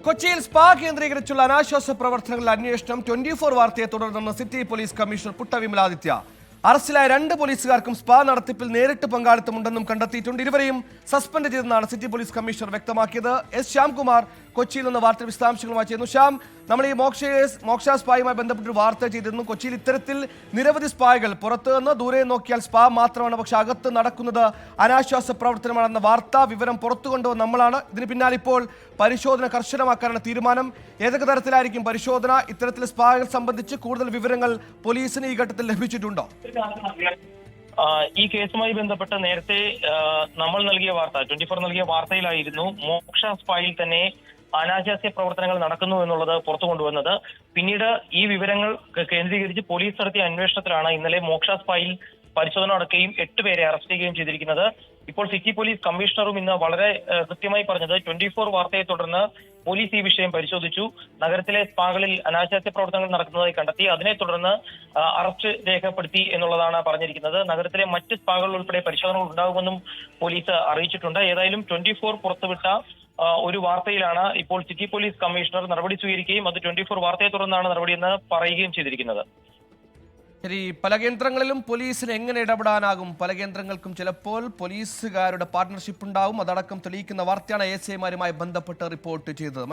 കൊച്ചിയിൽ സ്പാ കേന്ദ്രീകരിച്ചുള്ള അനാശ്വാസ പ്രവർത്തനങ്ങളുടെ അന്വേഷണം 24 വാർത്തയെ തുടർന്ന് city police commissioner Putta Vimaladitya അറസ്റ്റിലായ 2 പോലീസുകാർക്കും സ്പാ നടത്തിപ്പിൽ നേരിട്ട് പങ്കാളിത്തമുണ്ടെന്നും കണ്ടെത്തിയിട്ടുണ്ട്. ഇരുവരെയും സസ്പെൻഡ് ചെയ്തെന്നാണ് സിറ്റി പോലീസ് കമ്മീഷണർ വ്യക്തമാക്കിയത്. എസ് ശ്യാംകുമാർ കൊച്ചിയിൽ നിന്ന് വാർത്ത വിശദാംശങ്ങളുമായി ചെയ്യുന്നു. ശ്യാം, നമ്മൾ ഈ മോക്ഷ സ്പായുമായി ബന്ധപ്പെട്ടൊരു വാർത്ത ചെയ്തിരുന്നു. കൊച്ചിയിൽ ഇത്തരത്തിൽ നിരവധി സ്പാകൾ പുറത്തു നിന്ന് ദൂരെ നോക്കിയാൽ സ്പാ മാത്രമാണ്, പക്ഷെ അകത്ത് നടക്കുന്നത് അനാശ്വാസ പ്രവർത്തനമാണെന്ന വാർത്താ വിവരം പുറത്തു കൊണ്ടുവന്ന നമ്മളാണ്. ഇതിന് പിന്നാലെ ഇപ്പോൾ പരിശോധന കർശനമാക്കാനാണ് തീരുമാനം. ഏതൊക്കെ തരത്തിലായിരിക്കും പരിശോധന? ഇത്തരത്തിൽ സ്പാകൾ സംബന്ധിച്ച് കൂടുതൽ വിവരങ്ങൾ പോലീസിന് ഈ ഘട്ടത്തിൽ ലഭിച്ചിട്ടുണ്ടോ? ഈ കേസുമായി ബന്ധപ്പെട്ട് നേരത്തെ നമ്മൾ നൽകിയ വാർത്ത 24 നൽകിയ വാർത്തയിലായിരുന്നു മോക്ഷ സ്പായിൽ തന്നെ അനാശാസ്യ പ്രവർത്തനങ്ങൾ നടക്കുന്നു എന്നുള്ളത് പുറത്തു കൊണ്ടുവന്നത്. പിന്നീട് ഈ വിവരങ്ങൾ കേന്ദ്രീകരിച്ച് പോലീസ് നടത്തിയ അന്വേഷണത്തിലാണ് ഇന്നലെ മോക്ഷ സ്പായിൽ പരിശോധന നടക്കുകയും 8 പേരെ അറസ്റ്റ് ചെയ്യുകയും ചെയ്തിരിക്കുന്നത്. ഇപ്പോൾ സിറ്റി പോലീസ് കമ്മീഷണറും ഇന്ന് വളരെ കൃത്യമായി പറഞ്ഞത് 24 വാർത്തയെ തുടർന്ന് പോലീസ് ഈ വിഷയം പരിശോധിച്ചു. നഗരത്തിലെ സ്പാകളിൽ അനാശാസ്യ പ്രവർത്തനങ്ങൾ നടക്കുന്നതായി കണ്ടെത്തി. അതിനെ തുടർന്ന് അറസ്റ്റ് രേഖപ്പെടുത്തി എന്നുള്ളതാണ് പറഞ്ഞിരിക്കുന്നത്. നഗരത്തിലെ മറ്റ് സ്പാകൾ ഉൾപ്പെടെ പരിശോധനകൾ ഉണ്ടാകുമെന്നും പോലീസ് അറിയിച്ചിട്ടുണ്ട്. ഏതായാലും 24 പുറത്തുവിട്ട ഒരു വാർത്തയിലാണ് ഇപ്പോൾ സിറ്റി പോലീസ് കമ്മീഷണർ നടപടി സ്വീകരിക്കുകയും അത് 24 വാർത്തയെ തുടർന്നാണ് നടപടിയെന്ന് പറയുകയും ചെയ്തിരിക്കുന്നത്. ശരി, പല കേന്ദ്രങ്ങളിലും പോലീസിന് എങ്ങനെ ഇടപെടാനാകും? പല കേന്ദ്രങ്ങൾക്കും ചിലപ്പോൾ പോലീസുകാരുടെ പാർട്ണർഷിപ്പ് ഉണ്ടാവും. അതടക്കം തെളിയിക്കുന്ന വാർത്തയാണ് ASIമാരുമായി ബന്ധപ്പെട്ട് റിപ്പോർട്ട് ചെയ്തത്.